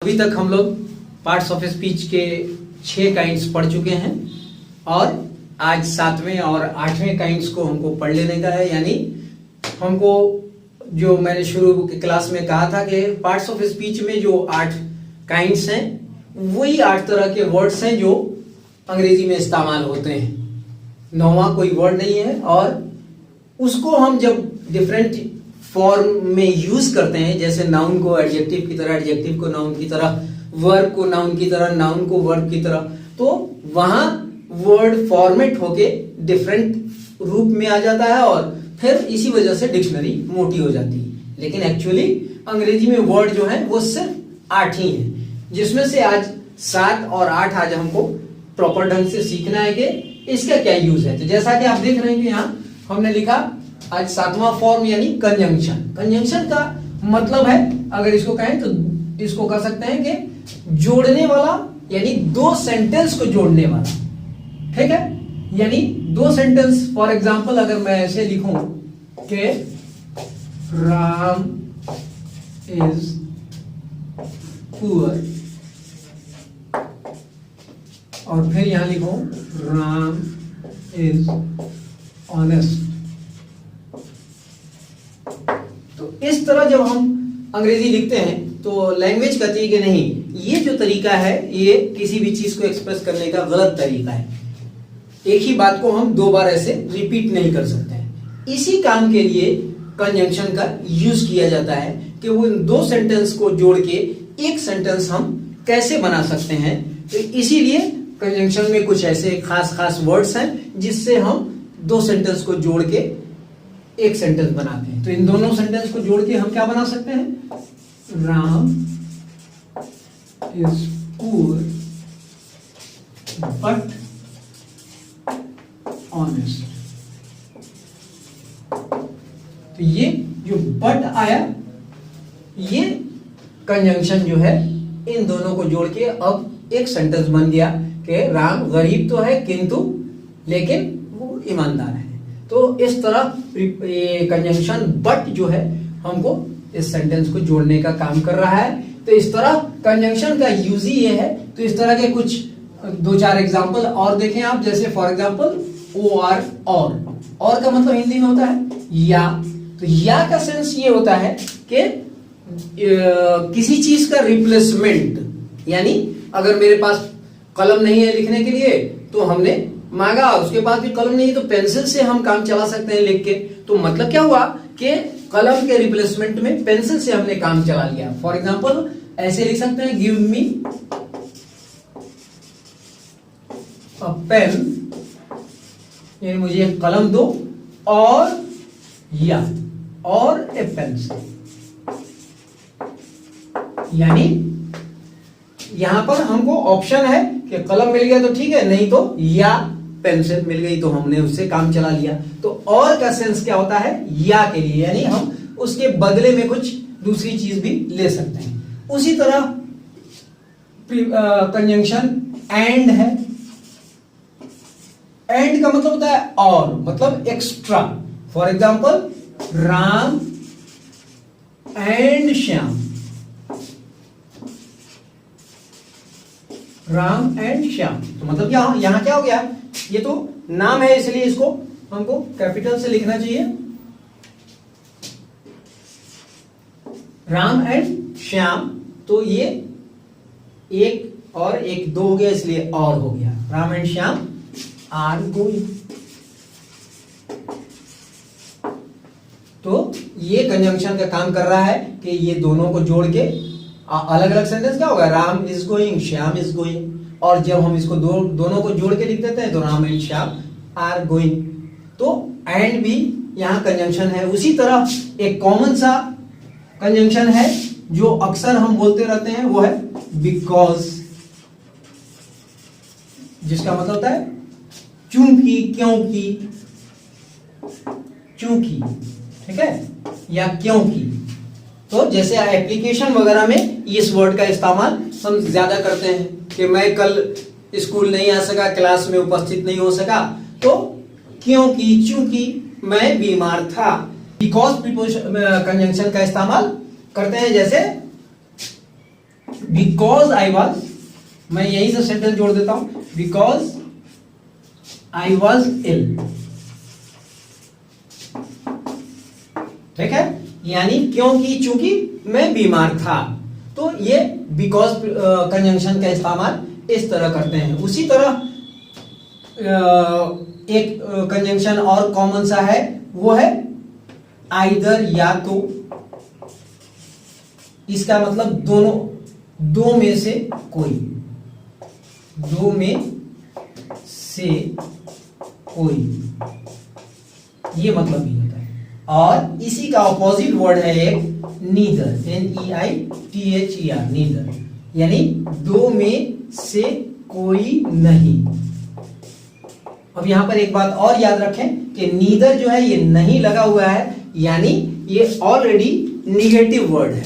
अभी तक हम लोग पार्ट्स ऑफ स्पीच के 6 काइंड्स पढ़ चुके हैं और आज 7वें और 8वें काइंड्स को हमको पढ़ लेने का है। यानी हमको जो मैंने शुरू की क्लास में कहा था कि पार्ट्स ऑफ स्पीच में जो 8 काइंड्स हैं वही 8 तरह के वर्ड्स हैं जो अंग्रेजी में इस्तेमाल होते हैं। 9वां कोई वर्ड नहीं है और उसको हम जब डिफरेंट फॉर्म में यूज करते हैं, जैसे नाउन को एडजेक्टिव की तरह, एडजेक्टिव को नाउन की तरह, वर्ब को नाउन की तरह, नाउन को वर्ब की तरह, तो वहां वर्ड फॉर्मेट होके डिफरेंट रूप में आ जाता है और फिर इसी वजह से डिक्शनरी मोटी हो जाती है। लेकिन एक्चुअली अंग्रेजी में वर्ड जो है वो सिर्फ 8 ही हैं, जिसमें से आज 7 और 8 आज हमको प्रॉपर ढंग से सीखना है कि इसका क्या यूज है। तो जैसा कि आप देख रहे हैं कि यहाँ हमने लिखा आज 7वां फॉर्म यानी कंजंक्शन। कंजंक्शन का मतलब है, अगर इसको कहें तो इसको कह सकते हैं कि जोड़ने वाला, यानी 2 सेंटेंस को जोड़ने वाला। ठीक है, यानी 2 सेंटेंस। फॉर एग्जांपल अगर मैं ऐसे लिखूं कि राम इज पुअर और फिर यहां लिखूं राम इज ऑनेस्ट, तो इस तरह जब हम अंग्रेजी लिखते हैं तो लैंग्वेज कहती है कि नहीं, ये जो तरीका है ये किसी भी चीज को एक्सप्रेस करने का गलत तरीका है। एक ही बात को हम 2 बार ऐसे रिपीट नहीं कर सकते हैं। इसी काम के लिए कंजंक्शन का यूज किया जाता है कि वो इन 2 सेंटेंस को जोड़ के एक सेंटेंस हम कैसे बना सकते हैं। तो इसीलिए कंजंक्शन में कुछ ऐसे खास वर्ड्स हैं जिससे हम 2 सेंटेंस को जोड़ के एक सेंटेंस बनाते हैं। तो इन दोनों सेंटेंस को जोड़ के हम क्या बना सकते हैं? Ram is poor but honest. तो ये जो बट आया, ये कंजंक्शन जो है इन दोनों को जोड़ के अब एक सेंटेंस बन गया कि राम गरीब तो है किंतु लेकिन वो ईमानदार है। तो इस तरह ये कंजंक्शन बट जो है हमको इस सेंटेंस को जोड़ने का काम कर रहा है। तो इस तरह कंजंक्शन का यूज ही ये है। तो इस तरह के कुछ 2-4 एग्जांपल और देखें आप। जैसे फॉर एग्जांपल और का मतलब हिंदी में होता है या। तो या का सेंस ये होता है कि किसी चीज का रिप्लेसमेंट, यानी अगर मेरे पास कलम नहीं है लिखने के लिए तो हमने मांगा, उसके बाद भी कलम नहीं तो पेंसिल से हम काम चला सकते हैं लिख के। तो मतलब क्या हुआ कि कलम के रिप्लेसमेंट में पेंसिल से हमने काम चला लिया। फॉर एग्जांपल ऐसे लिख सकते हैं गिव मी अ पेन, यानी मुझे एक कलम दो, और या और ए पेंसिल, यानी यहां पर हमको ऑप्शन है कि कलम मिल गया तो ठीक है, नहीं तो या पेंसिल मिल गई तो हमने उससे काम चला लिया। तो और का सेंस क्या होता है? या के लिए, यानी हम उसके बदले में कुछ दूसरी चीज भी ले सकते हैं। उसी तरह कंजंक्शन एंड है। एंड का मतलब होता है और, मतलब extra. For example Ram and Shyam, Ram and Shyam. तो मतलब यहां क्या हो गया? ये तो नाम है इसलिए इसको हमको कैपिटल से लिखना चाहिए, राम एंड श्याम। तो ये 1 और 1 2 हो गया, इसलिए और हो गया। Ram and Shyam are going. तो ये कंजंक्शन का काम कर रहा है कि ये दोनों को जोड़ के अलग अलग सेंटेंस क्या होगा? Ram is going, Shyam is going. और जब हम इसको दोनों को जोड़ के लिख देते हैं तो Ram and Shyam are going. तो एंड भी यहां कंजंक्शन है। उसी तरह एक कॉमन सा कंजंक्शन है जो अक्सर हम बोलते रहते हैं, वो है बिकॉज, जिसका मतलब होता है चूंकि, क्योंकि, चूंकि, ठीक है, या क्योंकि। तो जैसे एप्लीकेशन वगैरह में इस वर्ड का इस्तेमाल हम ज्यादा करते हैं कि मैं कल स्कूल नहीं आ सका, क्लास में उपस्थित नहीं हो सका, तो क्योंकि, चूंकि मैं बीमार था। बिकॉज कंजंक्शन का इस्तेमाल करते हैं। जैसे बिकॉज आई वॉज, मैं यहीं से सेंटेंस जोड़ देता हूं, बिकॉज आई वॉज इल। ठीक है, यानी क्योंकि चूंकि मैं बीमार था। तो ये बिकॉज कंजंक्शन का इस्तेमाल इस तरह करते हैं। उसी तरह एक कंजंक्शन और कॉमन सा है, वो है आइदर, या तो। इसका मतलब दोनों, दो में से कोई, दो में से कोई, ये मतलब भी होता है। और इसी का ऑपोजिट वर्ड है एक नीदर, NEITHER, नीदर, यानी दो में से कोई नहीं। अब यहां पर एक बात और याद रखें कि नीदर जो है ये नहीं लगा हुआ है, यानी ये ऑलरेडी निगेटिव वर्ड है।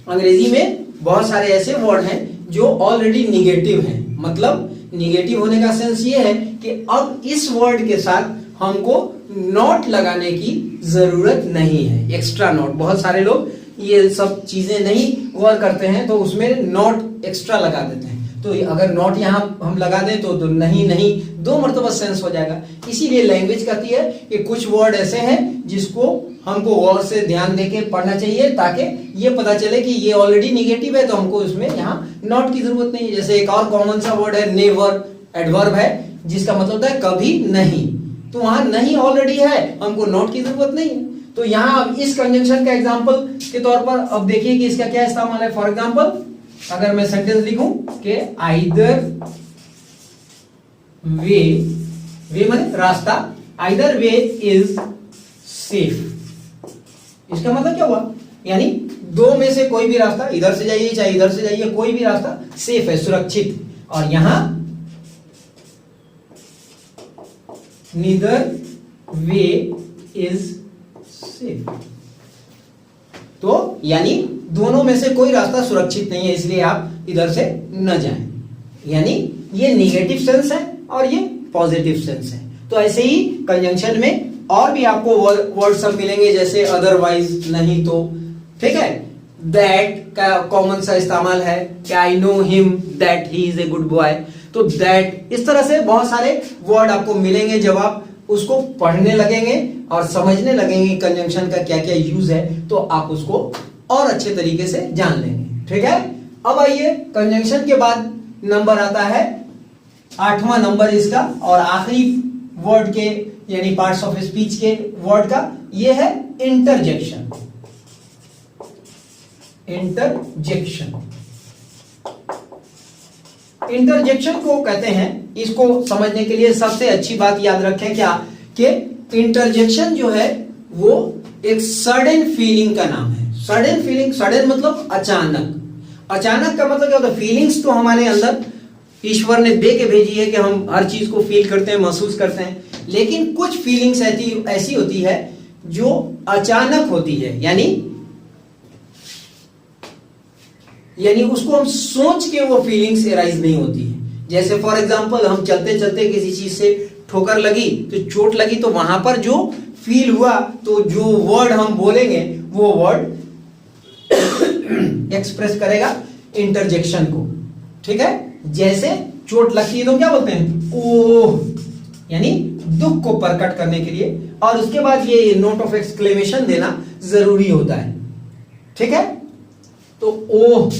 अंग्रेजी में बहुत सारे ऐसे वर्ड हैं जो ऑलरेडी निगेटिव हैं। मतलब निगेटिव होने का सेंस ये है कि अब इस वर्ड के साथ हमको नॉट लगाने की जरूरत नहीं है, एक्स्ट्रा नॉट। बहुत सारे लोग ये सब चीजें नहीं गौर करते हैं, तो उसमें नॉट एक्स्ट्रा लगा देते हैं। तो अगर नॉट यहां हम लगा दें तो नहीं नहीं दो मर्तबा सेंस हो जाएगा। इसीलिए लैंग्वेज कहती है कि कुछ वर्ड ऐसे हैं जिसको हमको गौर से ध्यान देके पढ़ना चाहिए, ताकि ये पता चले कि ये ऑलरेडी निगेटिव है, तो हमको इसमें यहाँ नॉट की जरूरत नहीं है। जैसे एक और कॉमन सा वर्ड है नेवर, एडवर्ब है, जिसका मतलब होता है कभी नहीं। तो वहां नहीं ऑलरेडी है, हमको नॉट की जरूरत नहीं है। तो यहाँ अब इस कंजंक्शन का एग्जांपल के तौर पर अब देखिए कि इसका क्या इस्तेमाल है। फॉर एग्जांपल अगर मैं सेंटेंस लिखूं कि आइदर वे, वे माने रास्ता, आइदर वे इज सेफ। इसका मतलब क्या हुआ, यानी दो में से कोई भी रास्ता, इधर से जाइए चाहे इधर से जाइए, कोई भी रास्ता सेफ है, सुरक्षित। और यहां नीदर वे इज सेफ, तो यानी दोनों में से कोई रास्ता सुरक्षित नहीं है, इसलिए आप इधर से न जाएं। यानी ये निगेटिव सेंस है और ये पॉजिटिव सेंस है। तो ऐसे ही कंजंक्शन में और भी आपको वर्ड सब मिलेंगे, जैसे अदरवाइज, नहीं तो। ठीक है, दैट का कॉमन सा इस्तेमाल है कि I know him that he is a good boy. तो दैट, इस तरह से बहुत सारे वर्ड आपको मिलेंगे। जब आप उसको पढ़ने लगेंगे और समझने लगेंगे कंजंक्शन का क्या क्या यूज है, तो आप उसको और अच्छे तरीके से जान लेंगे। ठीक है, अब आइए कंजंक्शन के बाद नंबर आता है 8वां नंबर इसका, और आखिरी वर्ड के यानी पार्ट्स ऑफ स्पीच के वर्ड का, ये है इंटरजेक्शन। इंटरजेक्शन, इंटरजेक्शन को कहते हैं, इसको समझने के लिए सबसे अच्छी बात याद रखें क्या, कि इंटरजेक्शन जो है वो एक सडन फीलिंग का नाम है। सडन फीलिंग, सडन मतलब अचानक। अचानक का मतलब क्या होता है, फीलिंग्स तो हमारे अंदर ईश्वर ने दे के भेजी है कि हम हर चीज को फील करते हैं, महसूस करते हैं, लेकिन कुछ फीलिंग्स ऐसी होती है जो अचानक होती है, यानी उसको हम सोच के वो फीलिंग्स एराइज नहीं होती है। जैसे फॉर एग्जांपल हम चलते चलते किसी चीज से ठोकर लगी, तो चोट लगी, तो वहां पर जो फील हुआ, तो जो वर्ड हम बोलेंगे वो वर्ड एक्सप्रेस करेगा इंटरजेक्शन को। ठीक है, जैसे चोट लगती है तो क्या बोलते हैं, ओह, यानी दुख को प्रकट करने के लिए, और उसके बाद ये नोट ऑफ एक्सक्लेमेशन देना जरूरी होता है। ठीक है, तो ओह,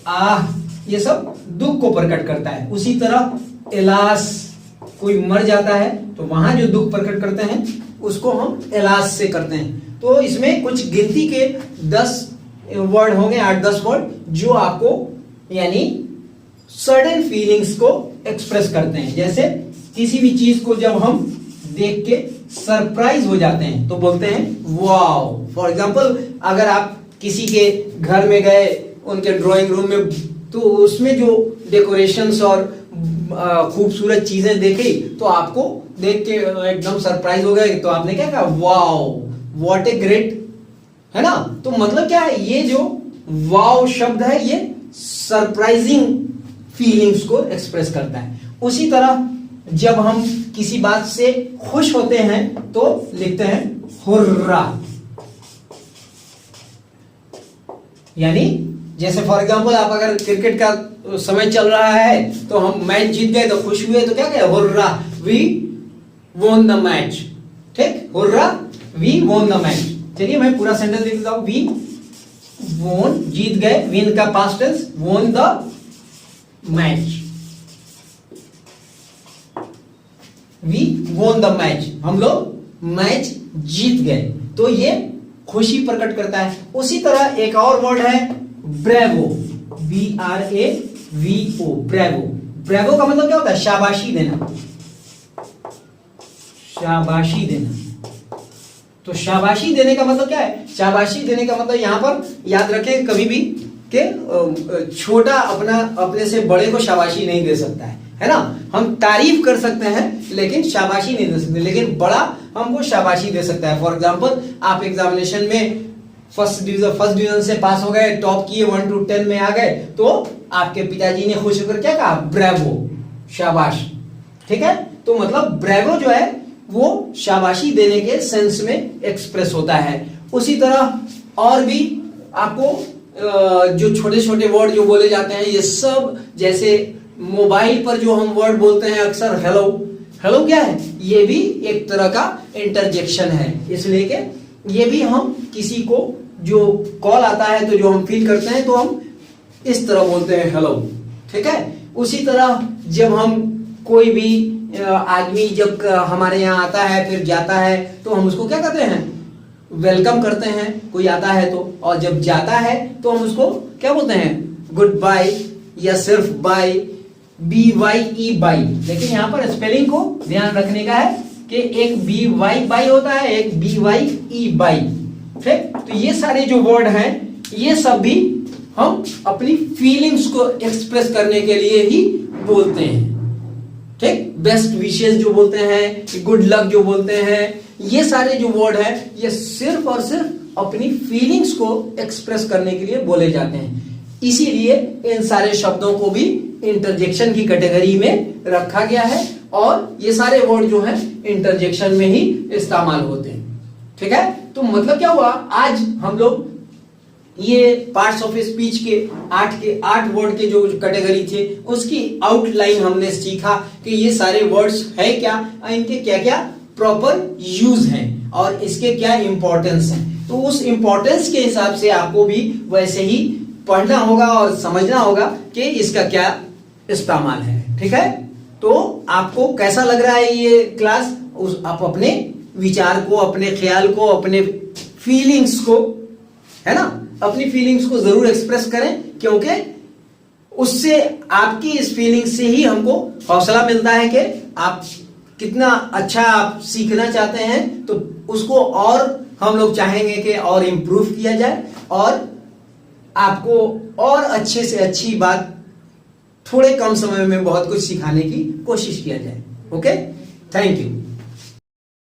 आह, ये सब दुख को प्रकट करता है। उसी तरह एलास, कोई मर जाता है तो वहां जो दुख प्रकट करते हैं उसको हम एलास से करते हैं। तो इसमें कुछ गिनती के 10 वर्ड होंगे, 8-10 वर्ड, जो आपको यानी सडन फीलिंग्स को एक्सप्रेस करते हैं। जैसे किसी भी चीज को जब हम देख के सरप्राइज हो जाते हैं तो बोलते हैं वाओ। फॉर एग्जांपल अगर आप किसी के घर में गए, उनके ड्राइंग रूम में, तो उसमें जो डेकोरेशंस और खूबसूरत चीजें देखी तो आपको देख के एकदम सरप्राइज हो गए, तो आपने क्या कहा, वाओ, व्हाट ए ग्रेट, है ना। तो मतलब क्या है, ये जो वाओ शब्द है ये सरप्राइजिंग फीलिंग्स को एक्सप्रेस करता है। उसी तरह जब हम किसी बात से खुश होते हैं तो लिखते हैं हुर्रा, यानी जैसे फॉर एग्जांपल आप अगर क्रिकेट का समय चल रहा है तो हम मैच जीत गए तो खुश हुए तो क्या कहे, hurrah we won the match. ठीक, hurrah we won the match. चलिए मैं पूरा सेंटेंस लिख देता हूं, वी वोन जीत गए, विन का past tense, won the match, we won the match, हम लोग मैच जीत गए, तो ये खुशी प्रकट करता है। उसी तरह एक और वर्ड है ब्रेवो, BRAVO, ब्रेवो। ब्रेवो का मतलब क्या होता है, शाबाशी देना, शाबाशी देना। तो शाबाशी देने का मतलब क्या है, शाबाशी देने का मतलब यहां पर याद रखें कभी भी कि छोटा अपने से बड़े को शाबाशी नहीं दे सकता है ना। हम तारीफ कर सकते हैं लेकिन शाबाशी नहीं दे सकते, लेकिन बड़ा हमको शाबाशी दे सकता है। फॉर एग्जांपल आप एग्जामिनेशन में फर्स्ट डिवीजन से पास हो गए, टॉप किए, 1 to 10 में आ गए, तो आपके पिताजी ने खुश होकर क्या कहा, ब्रेवो, शाबाश। ठीक है, तो मतलब ब्रेवो जो है वो शाबाशी देने के सेंस में एक्सप्रेस होता है। उसी तरह और भी आपको जो छोटे छोटे वर्ड जो बोले जाते हैं ये सब, जैसे मोबाइल पर जो हम वर्ड बोलते हैं अक्सर, हेलो, हेलो क्या है, ये भी एक तरह का इंटरजेक्शन है। इसलिए कि ये भी हम किसी को जो कॉल आता है तो जो हम फील करते हैं तो हम इस तरह बोलते हैं हेलो। ठीक है, उसी तरह जब हम कोई भी आदमी जब हमारे यहाँ आता है फिर जाता है तो हम उसको क्या कहते हैं, वेलकम करते हैं, कोई आता है तो। और जब जाता है तो हम उसको क्या बोलते हैं, गुड बाय या सिर्फ बाय, BYE बाई। लेकिन यहाँ पर स्पेलिंग को ध्यान रखने का है कि एक BY बाई होता है, एक BYE बाई। ठीक, तो ये सारे जो वर्ड हैं ये सब भी हम अपनी फीलिंग्स को एक्सप्रेस करने के लिए ही बोलते हैं। ठीक, बेस्ट विशेस जो बोलते हैं, गुड लक जो बोलते हैं, ये सारे जो वर्ड हैं ये सिर्फ और सिर्फ अपनी फीलिंग्स को एक्सप्रेस करने के लिए बोले जाते हैं। इसीलिए इन सारे शब्दों को भी इंटरजेक्शन की कैटेगरी में रखा गया है और ये सारे वर्ड जो हैं इंटरजेक्शन में ही इस्तेमाल होते हैं। ठीक है, तो मतलब क्या हुआ, आज हम लोग ये पार्ट्स ऑफ स्पीच के 8 वर्ड के जो कैटेगरी थे उसकी आउटलाइन हमने सीखा कि ये सारे वर्ड्स है क्या, इनके क्या क्या प्रॉपर यूज हैं और इसके क्या इंपॉर्टेंस है। तो उस इंपॉर्टेंस के हिसाब से आपको भी वैसे ही पढ़ना होगा और समझना होगा कि इसका क्या इस्तेमाल है। ठीक है, तो आपको कैसा लग रहा है ये क्लास, आप अपने विचार को, अपने ख्याल को, अपने फीलिंग्स को, है ना, अपनी फीलिंग्स को जरूर एक्सप्रेस करें, क्योंकि उससे आपकी इस फीलिंग से ही हमको हौसला मिलता है कि आप कितना अच्छा आप सीखना चाहते हैं, तो उसको और हम लोग चाहेंगे कि और इंप्रूव किया जाए और आपको और अच्छे से अच्छी बात थोड़े कम समय में बहुत कुछ सिखाने की कोशिश किया जाए। Okay, thank you.